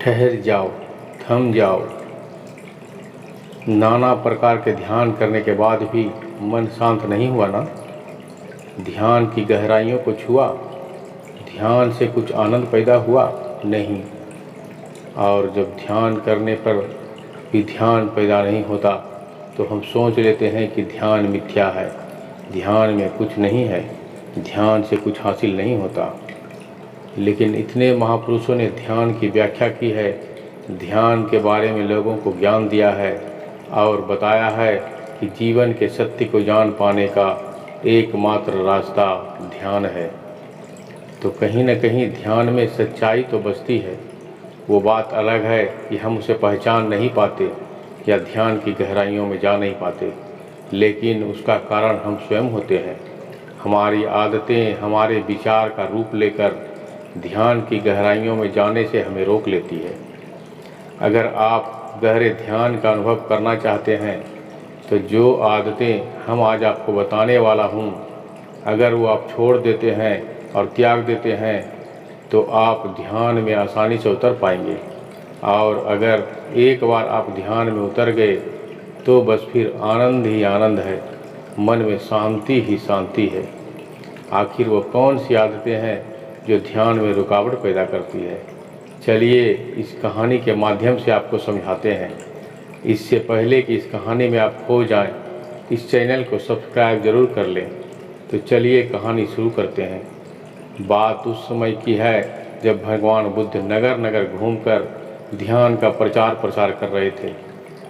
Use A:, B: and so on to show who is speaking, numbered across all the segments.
A: ठहर जाओ, थम जाओ। नाना प्रकार के ध्यान करने के बाद भी मन शांत नहीं हुआ ना? ध्यान की गहराइयों को छुआ, ध्यान से कुछ आनंद पैदा हुआ? नहीं। और जब ध्यान करने पर भी ध्यान पैदा नहीं होता तो हम सोच लेते हैं कि ध्यान मिथ्या है, ध्यान में कुछ नहीं है, ध्यान से कुछ हासिल नहीं होता। लेकिन इतने महापुरुषों ने ध्यान की व्याख्या की है, ध्यान के बारे में लोगों को ज्ञान दिया है और बताया है कि जीवन के सत्य को जान पाने का एकमात्र रास्ता ध्यान है। तो कहीं न कहीं ध्यान में सच्चाई तो बसती है। वो बात अलग है कि हम उसे पहचान नहीं पाते या ध्यान की गहराइयों में जा नहीं पाते, लेकिन उसका कारण हम स्वयं होते हैं। हमारी आदतें हमारे विचार का रूप लेकर ध्यान की गहराइयों में जाने से हमें रोक लेती है। अगर आप गहरे ध्यान का अनुभव करना चाहते हैं तो जो आदतें हम आज आपको बताने वाला हूँ, अगर वो आप छोड़ देते हैं और त्याग देते हैं तो आप ध्यान में आसानी से उतर पाएंगे। और अगर एक बार आप ध्यान में उतर गए तो बस फिर आनंद ही आनंद है, मन में शांति ही शांति है। आखिर वो कौन सी आदतें हैं जो ध्यान में रुकावट पैदा करती है? चलिए इस कहानी के माध्यम से आपको समझाते हैं। इससे पहले कि इस कहानी में आप खो जाएं, इस चैनल को सब्सक्राइब ज़रूर कर लें। तो चलिए कहानी शुरू करते हैं। बात उस समय की है जब भगवान बुद्ध नगर नगर घूमकर ध्यान का प्रचार प्रसार कर रहे थे।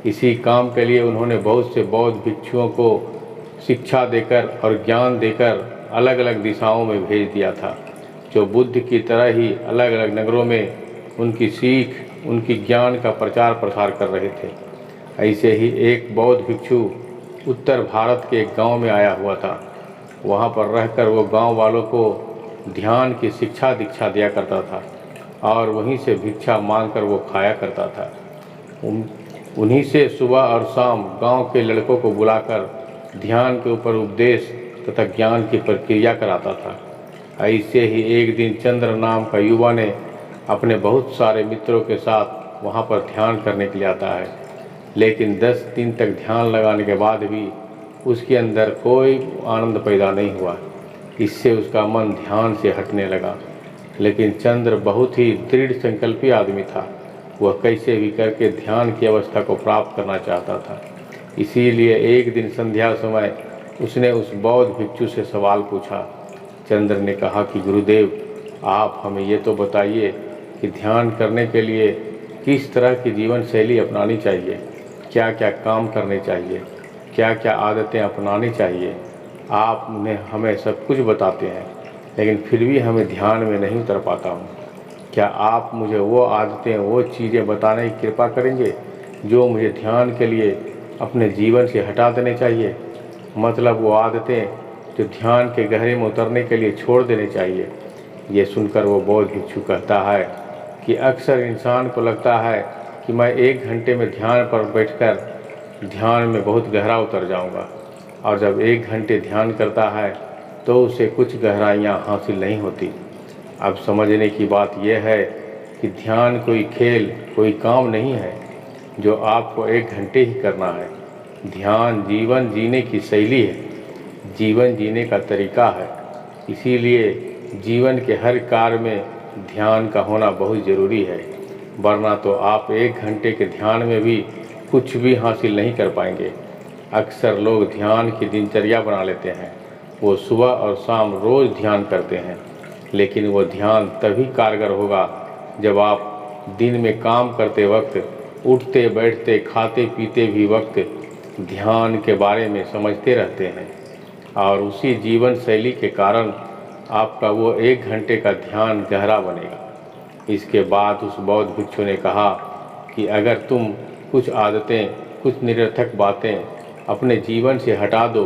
A: इसी काम के लिए उन्होंने बहुत से बौद्ध भिक्षुओं को शिक्षा देकर और ज्ञान देकर अलग अलग दिशाओं में भेज दिया था, जो बुद्ध की तरह ही अलग अलग नगरों में उनकी सीख, उनकी ज्ञान का प्रचार प्रसार कर रहे थे। ऐसे ही एक बौद्ध भिक्षु उत्तर भारत के एक गांव में आया हुआ था। वहां पर रहकर वो गांव वालों को ध्यान की शिक्षा दीक्षा दिया करता था और वहीं से भिक्षा मांगकर वो खाया करता था। उन्हीं से सुबह और शाम गांव के लड़कों को बुलाकर ध्यान के ऊपर उपदेश तथा ज्ञान की प्रक्रिया कराता था। ऐसे ही एक दिन चंद्र नाम का युवा ने अपने बहुत सारे मित्रों के साथ वहां पर ध्यान करने के लिए आता है, लेकिन 10 दिन तक ध्यान लगाने के बाद भी उसके अंदर कोई आनंद पैदा नहीं हुआ। इससे उसका मन ध्यान से हटने लगा। लेकिन चंद्र बहुत ही दृढ़ संकल्पी आदमी था। वह कैसे भी करके ध्यान की अवस्था को प्राप्त करना चाहता था। इसीलिए एक दिन संध्या समय उसने उस बौद्ध भिक्षु से सवाल पूछा। चंद्र ने कहा कि गुरुदेव, आप हमें ये तो बताइए कि ध्यान करने के लिए किस तरह की जीवन शैली अपनानी चाहिए, क्या क्या काम करने चाहिए, क्या क्या आदतें अपनानी चाहिए। आप उन्हें हमें सब कुछ बताते हैं, लेकिन फिर भी हमें ध्यान में नहीं उतर पाता हूँ। क्या आप मुझे वो आदतें, वो चीज़ें बताने की कृपा करेंगे जो मुझे ध्यान के लिए अपने जीवन से हटा देने चाहिए? मतलब वो आदतें जो ध्यान के गहरे में उतरने के लिए छोड़ देने चाहिए। ये सुनकर वो बौद्ध भिक्षु कहता है कि अक्सर इंसान को लगता है कि मैं 1 घंटे में ध्यान पर बैठकर ध्यान में बहुत गहरा उतर जाऊंगा, और जब 1 घंटे ध्यान करता है तो उसे कुछ गहराइयाँ हासिल नहीं होती। अब समझने की बात यह है कि ध्यान कोई खेल, कोई काम नहीं है जो आपको 1 घंटे ही करना है। ध्यान जीवन जीने की शैली है, जीवन जीने का तरीका है। इसीलिए जीवन के हर कार्य में ध्यान का होना बहुत ज़रूरी है, वरना तो आप 1 घंटे के ध्यान में भी कुछ भी हासिल नहीं कर पाएंगे। अक्सर लोग ध्यान की दिनचर्या बना लेते हैं। वो सुबह और शाम रोज़ ध्यान करते हैं, लेकिन वो ध्यान तभी कारगर होगा जब आप दिन में काम करते वक्त, उठते बैठते खाते पीते भी वक्त ध्यान के बारे में समझते रहते हैं। और उसी जीवन शैली के कारण आपका वो 1 घंटे का ध्यान गहरा बनेगा। इसके बाद उस बौद्ध भिक्षु ने कहा कि अगर तुम कुछ आदतें, कुछ निरर्थक बातें अपने जीवन से हटा दो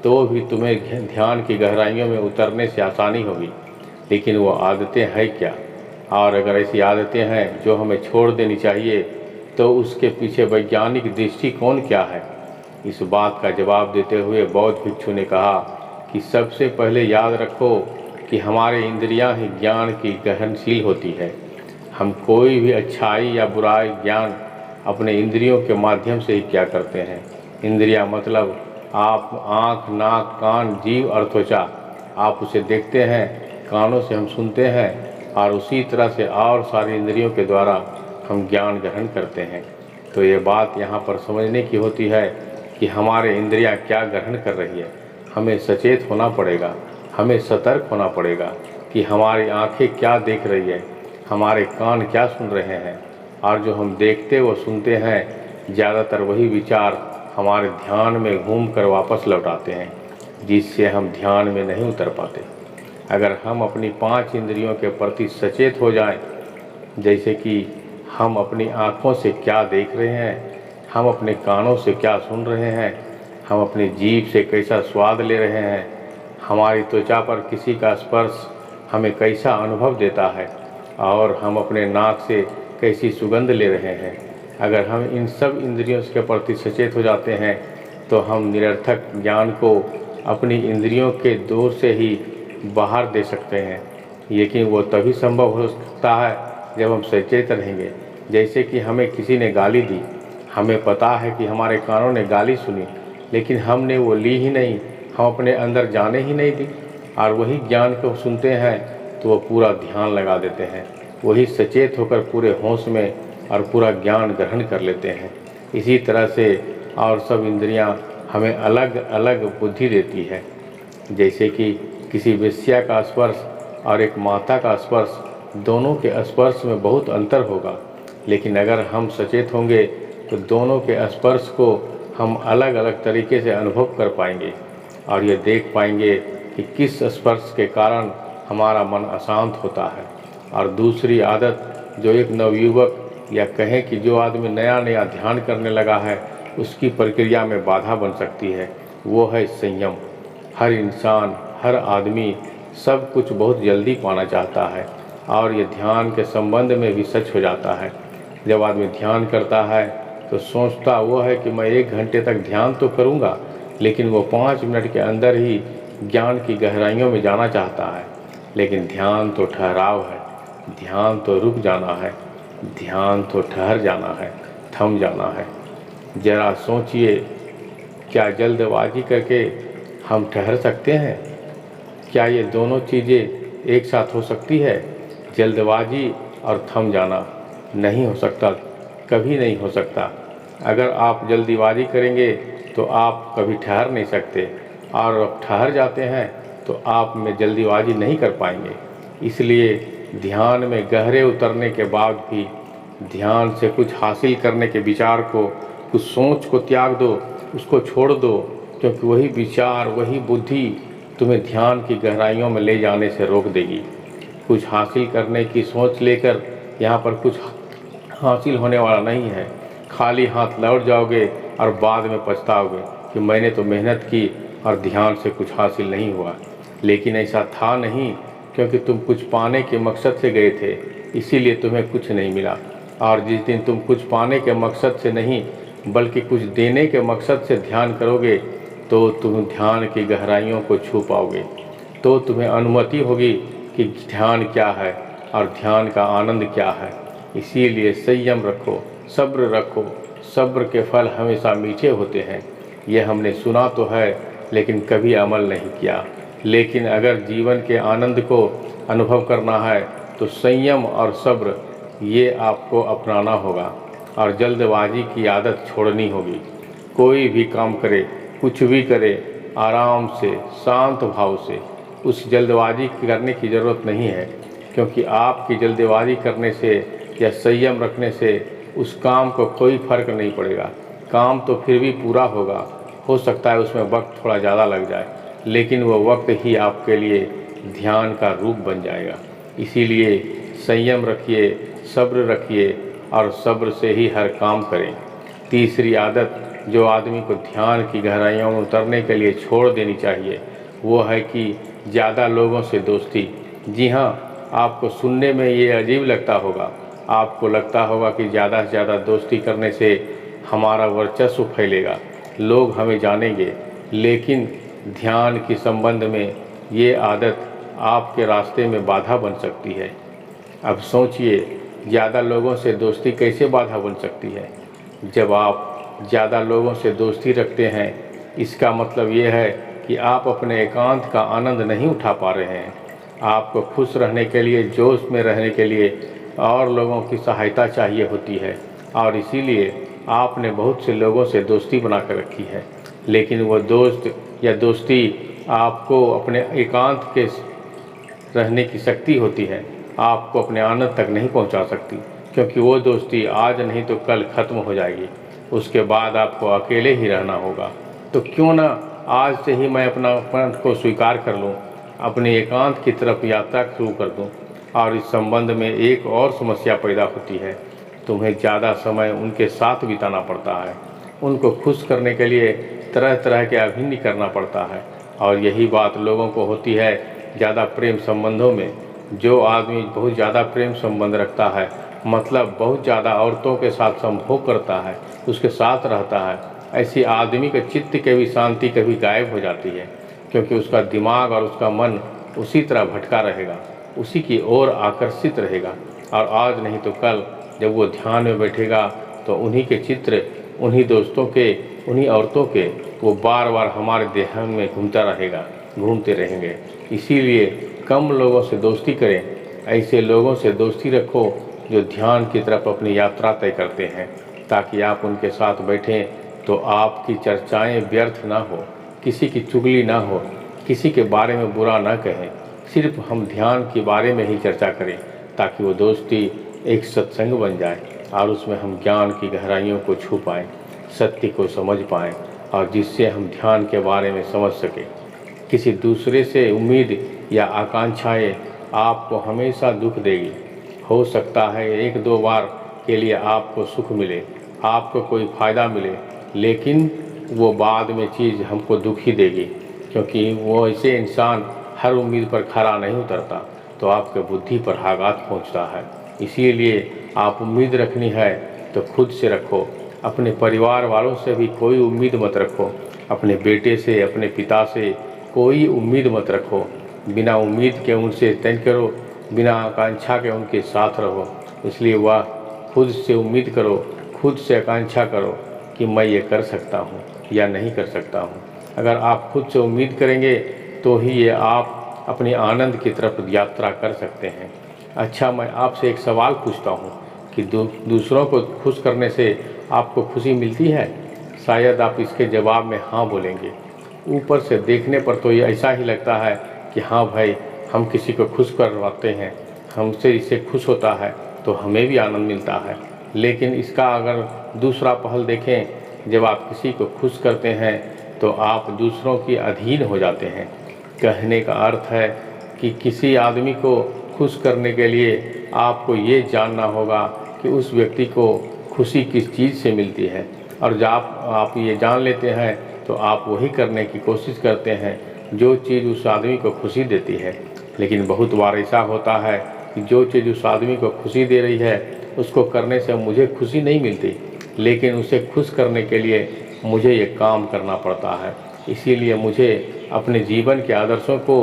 A: तो भी तुम्हें ध्यान की गहराइयों में उतरने से आसानी होगी। लेकिन वो आदतें हैं क्या? और अगर ऐसी आदतें हैं जो हमें छोड़ देनी चाहिए तो उसके पीछे वैज्ञानिक दृष्टिकोण क्या है? इस बात का जवाब देते हुए बौद्ध भिक्षु ने कहा कि सबसे पहले याद रखो कि हमारे इंद्रियां ही ज्ञान की गहनशील होती है। हम कोई भी अच्छाई या बुराई ज्ञान अपने इंद्रियों के माध्यम से ही क्या करते हैं। इंद्रियां मतलब आप आँख, नाक, कान, जीभ और त्वचा, आप उसे देखते हैं, कानों से हम सुनते हैं और उसी तरह से और सारी इंद्रियों के द्वारा हम ज्ञान ग्रहण करते हैं। तो ये बात यहाँ पर समझने की होती है कि हमारे इंद्रियां क्या ग्रहण कर रही है। हमें सचेत होना पड़ेगा, हमें सतर्क होना पड़ेगा कि हमारी आंखें क्या देख रही है, हमारे कान क्या सुन रहे हैं, और जो हम देखते व सुनते हैं ज़्यादातर वही विचार हमारे ध्यान में घूमकर वापस लौट आते हैं, जिससे हम ध्यान में नहीं उतर पाते। अगर हम अपनी 5 इंद्रियों के प्रति सचेत हो जाएं, जैसे कि हम अपनी आँखों से क्या देख रहे हैं, हम अपने कानों से क्या सुन रहे हैं, हम अपनी जीभ से कैसा स्वाद ले रहे हैं, हमारी त्वचा पर किसी का स्पर्श हमें कैसा अनुभव देता है, और हम अपने नाक से कैसी सुगंध ले रहे हैं। अगर हम इन सब इंद्रियों के प्रति सचेत हो जाते हैं तो हम निरर्थक ज्ञान को अपनी इंद्रियों के दौर से ही बाहर दे सकते हैं। लेकिन वो तभी संभव हो सकता है जब हम सचेत रहेंगे। जैसे कि हमें किसी ने गाली दी, हमें पता है कि हमारे कानों ने गाली सुनी, लेकिन हमने वो ली ही नहीं, हम अपने अंदर जाने ही नहीं दी, और वही ज्ञान को सुनते हैं तो वो पूरा ध्यान लगा देते हैं, वही सचेत होकर पूरे होश में और पूरा ज्ञान ग्रहण कर लेते हैं। इसी तरह से और सब इंद्रियां हमें अलग अलग बुद्धि देती है। जैसे कि किसी वेश्या का स्पर्श और एक माता का स्पर्श, दोनों के स्पर्श में बहुत अंतर होगा, लेकिन अगर हम सचेत होंगे तो दोनों के स्पर्श को हम अलग अलग तरीके से अनुभव कर पाएंगे और ये देख पाएंगे कि किस स्पर्श के कारण हमारा मन अशांत होता है। और दूसरी आदत जो एक नवयुवक या कहें कि जो आदमी नया नया ध्यान करने लगा है उसकी प्रक्रिया में बाधा बन सकती है, वो है संयम। हर इंसान, हर आदमी सब कुछ बहुत जल्दी पाना चाहता है, और ये ध्यान के संबंध में भी सच हो जाता है। जब आदमी ध्यान करता है तो सोचता वो है कि मैं 1 घंटे तक ध्यान तो करूँगा, लेकिन वो 5 मिनट के अंदर ही ज्ञान की गहराइयों में जाना चाहता है। लेकिन ध्यान तो ठहराव है, ध्यान तो रुक जाना है, ध्यान तो ठहर जाना है, थम जाना है। जरा सोचिए, क्या जल्दबाजी करके हम ठहर सकते हैं? क्या ये दोनों चीज़ें एक साथ हो सकती है? जल्दबाजी और थम जाना नहीं हो सकता, कभी नहीं हो सकता। अगर आप जल्दबाजी करेंगे तो आप कभी ठहर नहीं सकते, और अब ठहर जाते हैं तो आप में जल्दबाजी नहीं कर पाएंगे। इसलिए ध्यान में गहरे उतरने के बाद भी ध्यान से कुछ हासिल करने के विचार को, कुछ सोच को त्याग दो, उसको छोड़ दो, क्योंकि वही विचार, वही बुद्धि तुम्हें ध्यान की गहराइयों में ले जाने से रोक देगी। कुछ हासिल करने की सोच लेकर यहाँ पर कुछ हासिल होने वाला नहीं है। खाली हाथ लौट जाओगे और बाद में पछताओगे कि मैंने तो मेहनत की और ध्यान से कुछ हासिल नहीं हुआ। लेकिन ऐसा था नहीं, क्योंकि तुम कुछ पाने के मकसद से गए थे, इसीलिए तुम्हें कुछ नहीं मिला। और जिस दिन तुम कुछ पाने के मकसद से नहीं बल्कि कुछ देने के मकसद से ध्यान करोगे तो तुम ध्यान की गहराइयों को छू पाओगे। तो तुम्हें अनुमति होगी कि ध्यान क्या है और ध्यान का आनंद क्या है। इसीलिए संयम रखो, सब्र रखो। सब्र के फल हमेशा मीठे होते हैं। ये हमने सुना तो है लेकिन कभी अमल नहीं किया। लेकिन अगर जीवन के आनंद को अनुभव करना है तो संयम और सब्र ये आपको अपनाना होगा, और जल्दबाजी की आदत छोड़नी होगी। कोई भी काम करे, कुछ भी करे, आराम से, शांत भाव से। उस जल्दबाजी करने की ज़रूरत नहीं है, क्योंकि आपकी जल्दबाजी करने से या संयम रखने से उस काम को कोई फ़र्क नहीं पड़ेगा। काम तो फिर भी पूरा होगा, हो सकता है उसमें वक्त थोड़ा ज़्यादा लग जाए, लेकिन वो वक्त ही आपके लिए ध्यान का रूप बन जाएगा। इसीलिए संयम रखिए, सब्र रखिए, और सब्र से ही हर काम करें। तीसरी आदत जो आदमी को ध्यान की गहराइयों में उतरने के लिए छोड़ देनी चाहिए, वो है कि ज़्यादा लोगों से दोस्ती। जी हाँ, आपको सुनने में ये अजीब लगता होगा, आपको लगता होगा कि ज़्यादा से ज़्यादा दोस्ती करने से हमारा वर्चस्व फैलेगा, लोग हमें जानेंगे। लेकिन ध्यान के संबंध में ये आदत आपके रास्ते में बाधा बन सकती है। अब सोचिए, ज़्यादा लोगों से दोस्ती कैसे बाधा बन सकती है? जब आप ज़्यादा लोगों से दोस्ती रखते हैं, इसका मतलब ये है कि आप अपने एकांत का आनंद नहीं उठा पा रहे हैं। आपको खुश रहने के लिए, जोश में रहने के लिए और लोगों की सहायता चाहिए होती है, और इसीलिए आपने बहुत से लोगों से दोस्ती बना कर रखी है। लेकिन वो दोस्त या दोस्ती आपको अपने एकांत के रहने की शक्ति होती है, आपको अपने आनंद तक नहीं पहुंचा सकती, क्योंकि वो दोस्ती आज नहीं तो कल ख़त्म हो जाएगी। उसके बाद आपको अकेले ही रहना होगा। तो क्यों ना आज से ही मैं अपनापन को स्वीकार कर लूँ, अपने एकांत की तरफ यात्रा शुरू कर दूँ। और इस संबंध में एक और समस्या पैदा होती है, तुम्हें ज़्यादा समय उनके साथ बिताना पड़ता है। उनको खुश करने के लिए तरह तरह के अभिनय करना पड़ता है, और यही बात लोगों को होती है ज़्यादा प्रेम संबंधों में। जो आदमी बहुत ज़्यादा प्रेम संबंध रखता है, मतलब बहुत ज़्यादा औरतों के साथ संभोग करता है, उसके साथ रहता है, ऐसी आदमी के चित्त की भी शांति कभी गायब हो जाती है, क्योंकि उसका दिमाग और उसका मन उसी तरह भटका रहेगा, उसी की ओर आकर्षित रहेगा। और आज नहीं तो कल जब वो ध्यान में बैठेगा तो उन्हीं के चित्र, उन्हीं दोस्तों के, उन्हीं औरतों के वो बार बार हमारे ध्यान में घूमते रहेंगे। इसीलिए कम लोगों से दोस्ती करें, ऐसे लोगों से दोस्ती रखो जो ध्यान की तरफ अपनी यात्रा तय करते हैं, ताकि आप उनके साथ बैठें तो आपकी चर्चाएं व्यर्थ ना हो, किसी की चुगली ना हो, किसी के बारे में बुरा ना कहें, सिर्फ हम ध्यान के बारे में ही चर्चा करें, ताकि वो दोस्ती एक सत्संग बन जाए और उसमें हम ज्ञान की गहराइयों को छू पाएँ, सत्य को समझ पाएँ, और जिससे हम ध्यान के बारे में समझ सकें। किसी दूसरे से उम्मीद या आकांक्षाएं आपको हमेशा दुख देगी। हो सकता है एक दो बार के लिए आपको सुख मिले, आपको कोई फ़ायदा मिले, लेकिन वो बाद में चीज़ हमको दुख ही देगी, क्योंकि वो ऐसे इंसान हर उम्मीद पर खरा नहीं उतरता, तो आपके बुद्धि पर आघात पहुंचता है। इसीलिए आप उम्मीद रखनी है तो खुद से रखो, अपने परिवार वालों से भी कोई उम्मीद मत रखो, अपने बेटे से, अपने पिता से कोई उम्मीद मत रखो। बिना उम्मीद के उनसे तय करो, बिना आकांक्षा के उनके साथ रहो। इसलिए वह खुद से उम्मीद करो, खुद से आकांक्षा करो कि मैं ये कर सकता हूँ या नहीं कर सकता हूँ। अगर आप खुद से उम्मीद करेंगे तो ही ये आप अपने आनंद की तरफ यात्रा कर सकते हैं। अच्छा, मैं आपसे एक सवाल पूछता हूँ कि दूसरों को खुश करने से आपको खुशी मिलती है? शायद आप इसके जवाब में हाँ बोलेंगे। ऊपर से देखने पर तो ये ऐसा ही लगता है कि हाँ भाई, हम किसी को खुश करवाते हैं, हमसे इससे खुश होता है तो हमें भी आनंद मिलता है। लेकिन इसका अगर दूसरा पहल देखें, जब आप किसी को खुश करते हैं तो आप दूसरों के अधीन हो जाते हैं। कहने का अर्थ है कि किसी आदमी को खुश करने के लिए आपको ये जानना होगा कि उस व्यक्ति को खुशी किस चीज़ से मिलती है, और जब आप ये जान लेते हैं तो आप वही करने की कोशिश करते हैं जो चीज़ उस आदमी को खुशी देती है। लेकिन बहुत बार ऐसा होता है कि जो चीज़ उस आदमी को खुशी दे रही है उसको करने से मुझे खुशी नहीं मिलती, लेकिन उसे खुश करने के लिए मुझे ये काम करना पड़ता है। इसीलिए मुझे अपने जीवन के आदर्शों को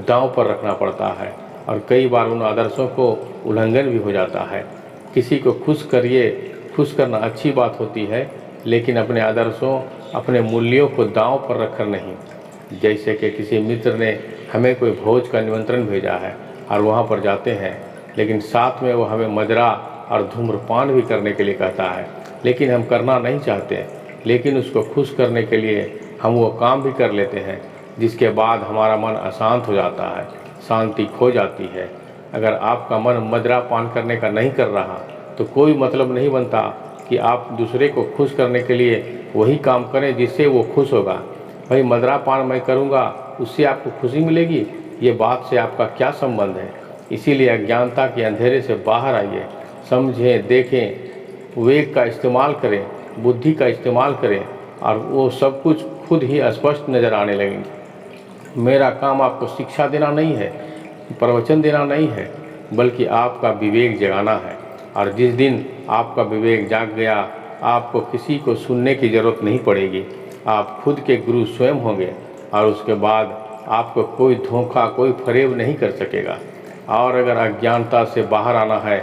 A: दांव पर रखना पड़ता है, और कई बार उन आदर्शों को उल्लंघन भी हो जाता है। किसी को खुश करिए, खुश करना अच्छी बात होती है, लेकिन अपने आदर्शों, अपने मूल्यों को दांव पर रखकर नहीं। जैसे कि किसी मित्र ने हमें कोई भोज का निमंत्रण भेजा है और वहाँ पर जाते हैं, लेकिन साथ में वो हमें मदिरा और धूम्रपान भी करने के लिए कहता है, लेकिन हम करना नहीं चाहते, लेकिन उसको खुश करने के लिए हम वो काम भी कर लेते हैं, जिसके बाद हमारा मन अशांत हो जाता है, शांति खो जाती है। अगर आपका मन मदिरा पान करने का नहीं कर रहा तो कोई मतलब नहीं बनता कि आप दूसरे को खुश करने के लिए वही काम करें जिससे वो खुश होगा। भाई, मदिरा पान मैं करूँगा उससे आपको खुशी मिलेगी, ये बात से आपका क्या संबंध है? इसीलिए अज्ञानता के अंधेरे से बाहर आइए, समझें, देखें, विवेक का इस्तेमाल करें, बुद्धि का इस्तेमाल करें, और वो सब कुछ खुद ही स्पष्ट नज़र आने लगेंगे। मेरा काम आपको शिक्षा देना नहीं है, प्रवचन देना नहीं है, बल्कि आपका विवेक जगाना है। और जिस दिन आपका विवेक जाग गया, आपको किसी को सुनने की ज़रूरत नहीं पड़ेगी, आप खुद के गुरु स्वयं होंगे, और उसके बाद आपको कोई धोखा, कोई फरेब नहीं कर सकेगा। और अगर अज्ञानता से बाहर आना है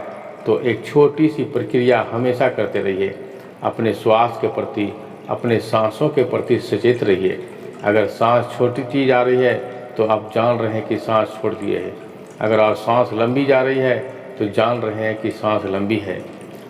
A: तो एक छोटी सी प्रक्रिया हमेशा करते रहिए। अपने श्वास के प्रति, अपने सांसों के प्रति सचेत रहिए। अगर सांस छोटी चीज़ आ रही है तो आप जान रहे हैं कि सांस छोड़ दिए है। अगर और सांस लंबी जा रही है तो जान रहे हैं कि सांस लंबी है।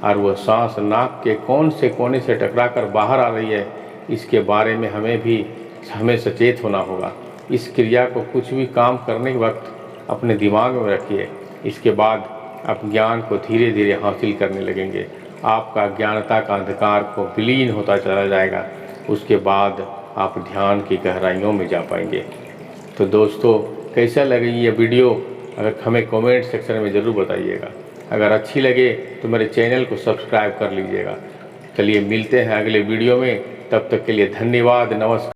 A: और वह सांस नाक के कौन से कोने से टकराकर बाहर आ रही है, इसके बारे में हमें सचेत होना होगा। इस क्रिया को कुछ भी काम करने के वक्त अपने दिमाग में रखिए। इसके बाद आप ज्ञान को धीरे धीरे हासिल करने लगेंगे। आपका ज्ञानता का अंधकार को विलीन होता चला जाएगा। उसके बाद आप ध्यान की गहराइयों में जा पाएंगे। तो दोस्तों, कैसा लगे ये वीडियो, अगर हमें कमेंट सेक्शन में ज़रूर बताइएगा। अगर अच्छी लगे तो मेरे चैनल को सब्सक्राइब कर लीजिएगा। चलिए मिलते हैं अगले वीडियो में, तब तक के लिए धन्यवाद, नमस्कार।